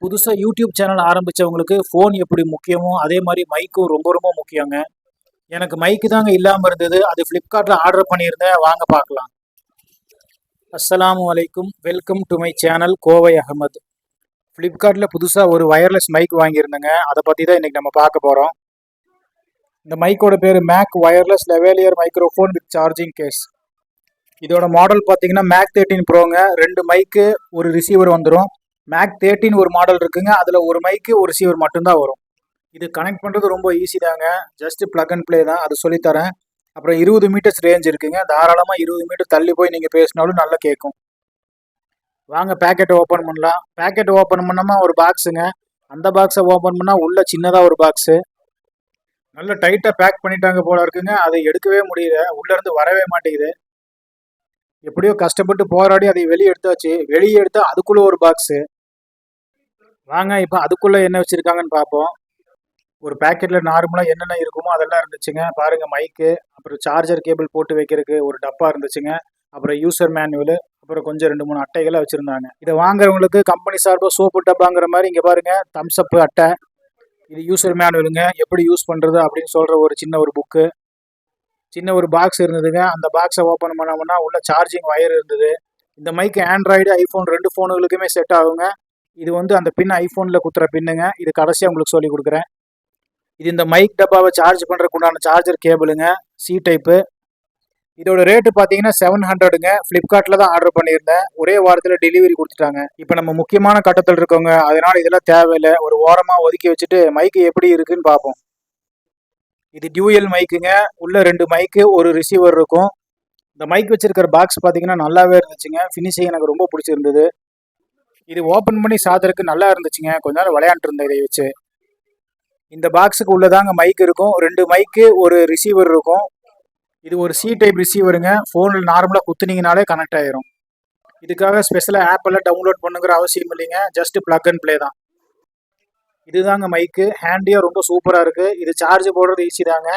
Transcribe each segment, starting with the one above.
புதுசாக YouTube channel ஆரம்பித்தவங்களுக்கு phone எப்படி முக்கியமோ அதே மாதிரி மைக்கும் ரொம்ப ரொம்ப முக்கியங்க. எனக்கு மைக்கு தாங்க இல்லாமல் இருந்தது. அது ஃப்ளிப்கார்ட்டில் ஆர்டர் பண்ணியிருந்தேன். வாங்க பார்க்கலாம். அஸ்ஸலாமு அலைக்கும். Welcome to my channel Kovai Ahamed. ஃப்ளிப்கார்ட்டில் புதுசாக ஒரு வயர்லெஸ் மைக் வாங்கியிருந்தேங்க. அதை பற்றி தான் இன்றைக்கி நம்ம பார்க்க போகிறோம். இந்த மைக்கோட பேர் Mac wireless lavalier microphone with charging case. இதோட மாடல் பார்த்தீங்கன்னா மேக் 13 ப்ரோங்க. 2 மைக்கு ஒரு ரிசீவர் வந்துடும். மேக் 13 ஒரு மாடல் இருக்குங்க. அதில் ஒரு மைக்கு ஒரு ரிசீவர் மட்டும்தான் வரும். இது கனெக்ட் பண்ணுறது ரொம்ப ஈஸி தாங்க. ஜஸ்ட் ப்ளக் அண்ட் ப்ளே தான். அது சொல்லித்தரேன். அப்புறம் 20 மீட்டர்ஸ் ரேஞ்ச் இருக்குங்க. தாராளமாக 20 மீட்டர் தள்ளி போய் நீங்கள் பேசினாலும் நல்லா கேட்கும். வாங்க பேக்கெட்டை ஓப்பன் பண்ணலாம். பேக்கெட் ஓப்பன் பண்ணாமல் ஒரு பாக்ஸுங்க. அந்த பாக்ஸை ஓப்பன் பண்ணால் உள்ள சின்னதாக ஒரு பாக்ஸு. நல்ல டைட்டாக பேக் பண்ணிட்டாங்க போல இருக்குங்க. அதை எடுக்கவே முடியல. உள்ளேருந்து வரவே மாட்டேங்குது. எப்படியோ கஷ்டப்பட்டு போராடி அதை வெளியே எடுத்தாச்சு. வெளியே எடுத்தால் அதுக்குள்ளே ஒரு பாக்ஸு. வாங்க இப்போ அதுக்குள்ளே என்ன வச்சுருக்காங்கன்னு பார்ப்போம். ஒரு பேக்கெட்டில் நார்மலாக என்னென்ன இருக்குமோ அதெல்லாம் இருந்துச்சுங்க. பாருங்கள், மைக்கு, அப்புறம் சார்ஜர் கேபிள் போட்டு வைக்கிறதுக்கு ஒரு டப்பா இருந்துச்சுங்க. அப்புறம் யூசர் மேனுவலு, அப்புறம் கொஞ்சம் 2-3 அட்டைகளை வச்சுருந்தாங்க. இதை வாங்குறவங்களுக்கு கம்பெனி சார்பாக சோப்பு டப்பாங்கிற மாதிரி இங்கே பாருங்கள் தம்ஸ்அப் அட்டை. இது யூசர் மேனுவலுங்க. எப்படி யூஸ் பண்ணுறது அப்படின்னு சொல்கிற ஒரு சின்ன ஒரு புக்கு. சின்ன ஒரு பாக்ஸ் இருந்ததுங்க. அந்த பாக்ஸை ஓப்பன் பண்ணோம்னா உள்ள சார்ஜிங் ஒயர் இருந்தது. இந்த மைக்கு ஆண்ட்ராய்டு ஐஃபோன் 2 ஃபோனுகளுக்குமே செட் ஆகுங்க. இது அந்த பின் ஐஃபோனில் குத்துற பின்னுங்க. இது கடைசியாக உங்களுக்கு சொல்லி கொடுக்குறேன். இது இந்த மைக் டப்பாவை சார்ஜ் பண்ணுறதுக்கு உண்டான சார்ஜர் கேபிளுங்க. C type. இதோட ரேட்டு பார்த்தீங்கன்னா 700ங்க. ஃப்ளிப்கார்ட்டில் தான் ஆர்டர் பண்ணியிருந்தேன். ஒரே வாரத்தில் டெலிவரி கொடுத்துட்டாங்க. இப்போ நம்ம முக்கியமான கட்டத்தில் இருக்கோங்க. அதனால் இதெல்லாம் தேவையில்லை. ஒரு ஓரமாக ஒதுக்கி வச்சுட்டு மைக்கு எப்படி இருக்குன்னு பார்ப்போம். இது டியூயல் மைக்குங்க. உள்ள 2 மைக்கு ஒரு ரிசீவர் இருக்கும். இந்த மைக் வச்சிருக்கிற பாக்ஸ் பார்த்தீங்கன்னா நல்லாவே இருந்துச்சுங்க. ஃபினிஷிங் எனக்கு ரொம்ப பிடிச்சிருந்தது. இது ஓப்பன் பண்ணி சாதறதுக்கு நல்லா இருந்துச்சுங்க. கொஞ்ச நேரம் விளையாண்டு இருந்தேன் இதை வச்சு. இந்த பாக்ஸுக்கு உள்ளதாங்க மைக் இருக்கும். 2 மைக்கு ஒரு ரிசீவர் இருக்கும். இது ஒரு சி டைப் ரிசீவருங்க. ஃபோனில் நார்மலாக குத்துனீங்கனாலே கனெக்ட் ஆயிரும். இதுக்காக ஸ்பெஷலாக ஆப் எல்லாம் டவுன்லோட் பண்ணுங்கிற அவசியம் இல்லைங்க. ஜஸ்ட் ப்ளக் அண்ட் ப்ளே தான். இதுதாங்க மைக்கு. ஹேண்டியாக ரொம்ப சூப்பராக இருக்குது. இது சார்ஜ் போடுறது ஈஸி தாங்க.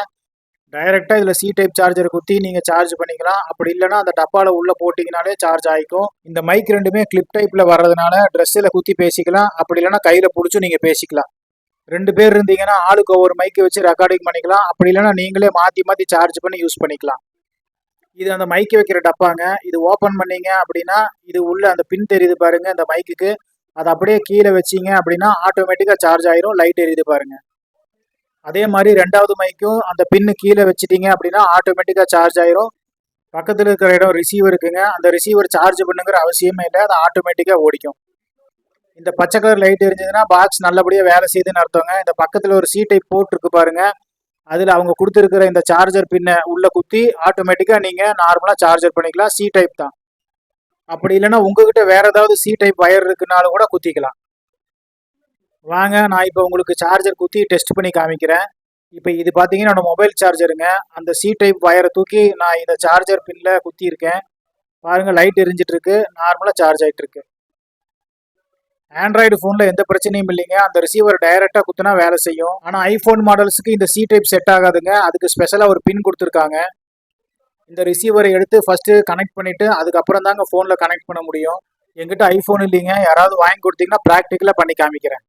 டைரெக்டாக இதில் சி டைப் சார்ஜரை குத்தி நீங்கள் சார்ஜ் பண்ணிக்கலாம். அப்படி இல்லைனா அந்த டப்பாவில் உள்ளே போட்டிங்கனாலே சார்ஜ் ஆகிக்கும். இந்த மைக் ரெண்டுமே கிளிப் டைப்பில் வர்றதுனால ட்ரெஸ்ஸில் குத்தி பேசிக்கலாம். அப்படி இல்லைனா கையில் பிடிச்சும் நீங்கள் பேசிக்கலாம். 2 பேர் இருந்தீங்கன்னா ஆளுக்கு ஒவ்வொரு மைக்கை வச்சு ரெக்கார்டிங் பண்ணிக்கலாம். அப்படி இல்லைனா நீங்களே மாற்றி மாற்றி சார்ஜ் பண்ணி யூஸ் பண்ணிக்கலாம். இது அந்த மைக்கு வைக்கிற டப்பாங்க. இது ஓப்பன் பண்ணீங்க அப்படின்னா இது உள்ள அந்த பின் தெரியுது பாருங்கள் இந்த மைக்குக்கு. அதை அப்படியே கீழே வச்சிங்க அப்படின்னா ஆட்டோமேட்டிக்காக சார்ஜ் ஆயிரும். லைட் எரியுது பாருங்கள். அதே மாதிரி 2வது மைக்கும் அந்த பின்னு கீழே வச்சிட்டிங்க அப்படின்னா ஆட்டோமேட்டிக்காக சார்ஜ் ஆயிரும். பக்கத்தில் இருக்கிற இடம் ரிசீவர் இருக்குங்க. அந்த ரிசீவர் சார்ஜ் பண்ணுங்கிற அவசியமே இல்லை. அது ஆட்டோமேட்டிக்காக ஓடிக்கும். இந்த பச்சை கலர் லைட் எரிஞ்சதுன்னா பாக்ஸ் நல்லபடியாக வேலை செய்யுதுன்னு அர்த்தங்க. இந்த பக்கத்தில் ஒரு சி டைப் போர்ட் இருக்கு பாருங்க. அதில் அவங்க கொடுத்துருக்கிற இந்த சார்ஜர் பின்னை உள்ளே குத்தி ஆட்டோமேட்டிக்காக நீங்கள் நார்மலாக சார்ஜர் பண்ணிக்கலாம். சி டைப் தான். அப்படி இல்லைன்னா உங்ககிட்ட வேற ஏதாவது சி டைப் வயர் இருக்குனாலும் கூட குத்திக்கலாம். வாங்க நான் இப்போ உங்களுக்கு சார்ஜர் குத்தி டெஸ்ட் பண்ணி காமிக்கிறேன். இப்போ இது பார்த்தீங்கன்னா என்னோட மொபைல் சார்ஜருங்க. அந்த சி டைப் வயரை தூக்கி நான் இந்த சார்ஜர் பின்னில் குத்தியிருக்கேன். பாருங்கள், லைட் எரிஞ்சிட்டு இருக்கு. நார்மலாக சார்ஜ் ஆகிட்டு இருக்கு. ஆண்ட்ராய்டு ஃபோனில் எந்த பிரச்சனையும் இல்லைங்க. அந்த ரிசீவர் டைரெக்டாக குத்தினா வேலை செய்யும். ஆனால் ஐஃபோன் மாடல்ஸுக்கு இந்த சி டைப் செட் ஆகாதுங்க. அதுக்கு ஸ்பெஷலாக ஒரு பின் கொடுத்துருக்காங்க. இந்த ரிசீவரை எடுத்து ஃபஸ்ட்டு கனெக்ட் பண்ணிவிட்டு அதுக்கப்புறம் தாங்க ஃபோனில் கனெக்ட் பண்ண முடியும். எங்கிட்ட ஐஃபோன் இல்லைங்க. யாராவது வாங்கி கொடுத்தீங்கன்னா ப்ராக்டிக்கலாக பண்ணி காமிக்கிறேன்.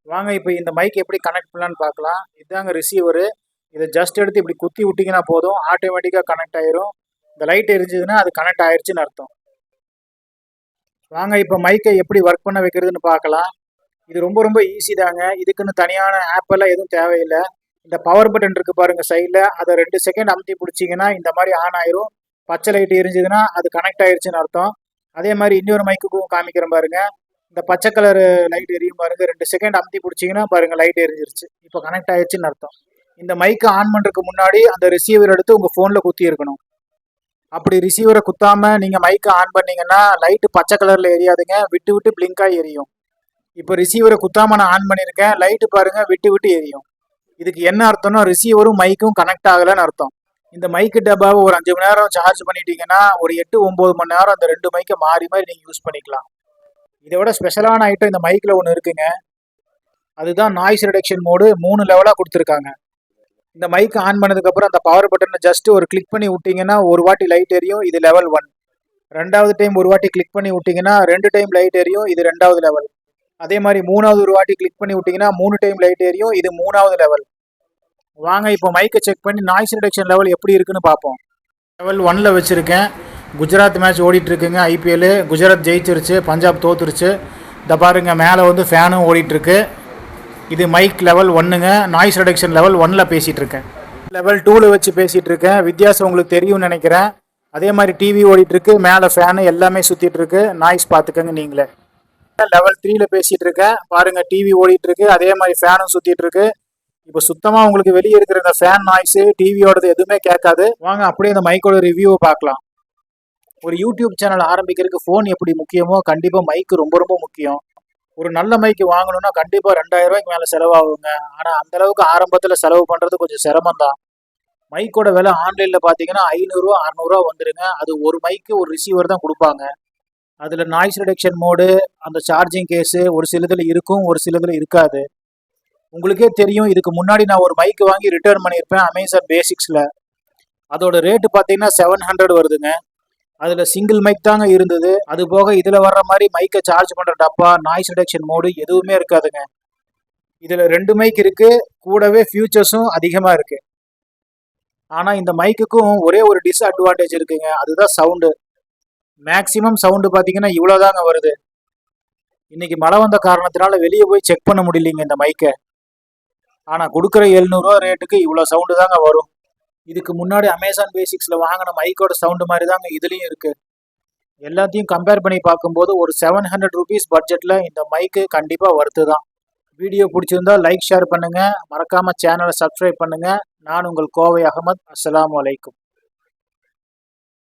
வாங்க இப்போ இந்த மைக் எப்படி கனெக்ட் பண்ணலான்னு பார்க்கலாம். இதுதாங்க ரிசீவரு. இதை ஜஸ்ட் எடுத்து இப்படி குத்தி விட்டிங்கன்னா போதும். ஆட்டோமேட்டிக்காக கனெக்ட் ஆயிரும். இந்த லைட் எரிஞ்சதுன்னா அது கனெக்ட் ஆயிடுச்சுன்னு அர்த்தம். வாங்க இப்போ மைக்கை எப்படி ஒர்க் பண்ண வைக்கிறதுன்னு பார்க்கலாம். இது ரொம்ப ரொம்ப ஈஸி தாங்க. இதுக்குன்னு தனியான ஆப்பெல்லாம் எதுவும் தேவையில்லை. இந்த பவர் பட்டன் இருக்குது பாருங்கள் சைடில். அதை 2 செகண்ட் அமுத்தி பிடிச்சிங்கன்னா இந்த மாதிரி ஆன் ஆயிரும். பச்சை லைட் எரிஞ்சதுன்னா அது கனெக்ட் ஆயிடுச்சுன்னு அர்த்தம். அதே மாதிரி இன்னொரு மைக்குக்கும் காமிக்கிறேன் பாருங்கள். இந்த பச்சை கலர் லைட் எரியும் பாருங்கள். 2 செகண்ட் அமுத்தி பிடிச்சிங்கன்னா பாருங்கள் லைட் எரிஞ்சிருச்சு. இப்போ கனெக்ட் ஆயிடுச்சுன்னு அர்த்தம். இந்த மைக்கை ஆன் பண்ணுறதுக்கு முன்னாடி அந்த ரிசீவர் எடுத்து உங்கள் ஃபோனில் குத்தி இருக்கணும். அப்படி ரிசீவரை குத்தாமல் நீங்கள் மைக்கை ஆன் பண்ணிங்கன்னா லைட்டு பச்சை கலரில் எரியாதுங்க. விட்டு விட்டு பிளிங்காக எரியும். இப்போ ரிசீவரை குத்தாமல் நான் ஆன் பண்ணியிருக்கேன். லைட்டு பாருங்கள் விட்டு விட்டு எரியும். இதுக்கு என்ன அர்த்தம்னா ரிசீவரும் மைக்கும் கனெக்ட் ஆகலைன்னு அர்த்தம். இந்த மைக்கு டப்பாவை ஒரு 5 மணி நேரம் சார்ஜ் பண்ணிட்டீங்கன்னா ஒரு 8-9 மணி நேரம் அந்த 2 மைக்கை மாறி மாறி நீங்கள் யூஸ் பண்ணிக்கலாம். இதை விட ஸ்பெஷலான ஐட்டம் இந்த மைக்கில் ஒன்று இருக்குங்க. அதுதான் நாய்ஸ் ரிடக்ஷன் மோடு. 3 லெவலாக கொடுத்துருக்காங்க. இந்த மைக் ஆன் பண்ணதுக்கப்புறம் அந்த பவர் பட்டனை ஜஸ்ட் ஒரு கிளிக் பண்ணி விட்டிங்கன்னா ஒரு வாட்டி லைட் எரியும். இது லெவல் 1. 2வது டைம் ஒரு வாட்டி கிளிக் பண்ணி விட்டிங்கன்னா 2 டைம் லைட் எரியும். இது 2வது லெவல். அதே மாதிரி மூணாவது ஒரு வாட்டி கிளிக் பண்ணி விட்டிங்கன்னா 3 டைம் லைட் எரியும். இது 3வது லெவல். வாங்க இப்போ மைக்கை செக் பண்ணி நாய்ஸ் ரிடக்ஷன் லெவல் எப்படி இருக்குன்னு பார்ப்போம். லெவல் 1ல் வச்சுருக்கேன். குஜராத் மேட்ச் ஓடிட்டுருக்குங்க. IPL குஜராத் ஜெயிச்சிருச்சு, பஞ்சாப் தோத்துருச்சு. இந்த பாருங்க மேலே வந்து ஃபேனும் ஓடிட்டுருக்கு. இது மைக் லெவல் 1ங்க. நாய்ஸ் ரிடக்ஷன் லெவல் 1ல் பேசிகிட்டு இருக்கேன். லெவல் 2ல் வச்சு பேசிகிட்டு இருக்கேன். வித்தியாசம் உங்களுக்கு தெரியும்னு நினைக்கிறேன். அதே மாதிரி டிவி ஓடிட்டுருக்கு, மேலே ஃபேனு எல்லாமே சுற்றிட்டுருக்கு. நாய்ஸ் பார்த்துக்கங்க நீங்களே. லெவல் 3ல் பேசிகிட்டு இருக்கேன். பாருங்கள் டிவி ஓடிட்டுருக்கு, அதே மாதிரி ஃபேனும் சுற்றிட்டுருக்கு. இப்போ சுத்தமாக உங்களுக்கு வெளியே இருக்கிற இந்த ஃபேன் நாய்ஸு டிவியோடது எதுவுமே கேட்காது. வாங்க அப்படியே இந்த மைக்கோட ரிவ்யூவை பார்க்கலாம். ஒரு யூடியூப் சேனல் ஆரம்பிக்கிறதுக்கு ஃபோன் எப்படி முக்கியமோ கண்டிப்பாக மைக்கு ரொம்ப ரொம்ப முக்கியம். ஒரு நல்ல மைக்கு வாங்கணும்னா கண்டிப்பாக 2000 ரூபாய்க்கு மேலே செலவாகுங்க. ஆனால் அந்தளவுக்கு ஆரம்பத்தில் செலவு பண்ணுறது கொஞ்சம் சிரமம் தான். மைக்கோட விலை ஆன்லைனில் பார்த்தீங்கன்னா 500 600 வந்துடுங்க. அது ஒரு மைக்கு ஒரு ரிசீவர் தான் கொடுப்பாங்க. அதில் நாய்ஸ் ரிடக்ஷன் மோடு, அந்த சார்ஜிங் கேஸு ஒரு சிலதில் இருக்கும், ஒரு சிலதில் இருக்காது. உங்களுக்கே தெரியும், இதுக்கு முன்னாடி நான் ஒரு மைக்கு வாங்கி ரிட்டர்ன் பண்ணியிருப்பேன் அமேசான் பேசிக்ஸில். அதோட ரேட்டு பார்த்தீங்கன்னா 700 வருதுங்க. அதில் சிங்கிள் மைக் தாங்க இருந்தது. அது போக இதில் வர்ற மாதிரி மைக்கை சார்ஜ் பண்ணுற டப்பா, நாய்ஸ் ரிடக்ஷன் மோடு எதுவுமே இருக்காதுங்க. இதில் 2 மைக் இருக்குது, கூடவே ஃபியூச்சர்ஸும் அதிகமாக இருக்குது. ஆனால் இந்த மைக்குக்கும் ஒரே ஒரு டிஸ்அட்வான்டேஜ் இருக்குங்க, அதுதான் சவுண்டு. மேக்ஸிமம் சவுண்டு பார்த்தீங்கன்னா இவ்வளோதாங்க வருது. இன்றைக்கி மழை வந்த காரணத்தினால வெளியே போய் செக் பண்ண முடியலைங்க இந்த மைக்கை. ஆனால் கொடுக்குற 700 ரூபா ரேட்டுக்கு இவ்வளோ சவுண்டு தாங்க வரும். இதுக்கு முன்னாடி அமேசான் பேசிக்ஸில் வாங்கின மைக்கோட சவுண்டு மாதிரி தாங்க இதுலேயும் இருக்குது. எல்லாத்தையும் கம்பேர் பண்ணி பார்க்கும்போது ஒரு 700 ருபீஸ் பட்ஜெட்டில் இந்த மைக்கு கண்டிப்பாக வர்த்து தான். வீடியோ பிடிச்சிருந்தா லைக் ஷேர் பண்ணுங்கள். மறக்காமல் சேனலை சப்ஸ்கிரைப் பண்ணுங்கள். நான் உங்கள் கோவை அகமது. அஸ்ஸலாமு அலைக்கும்.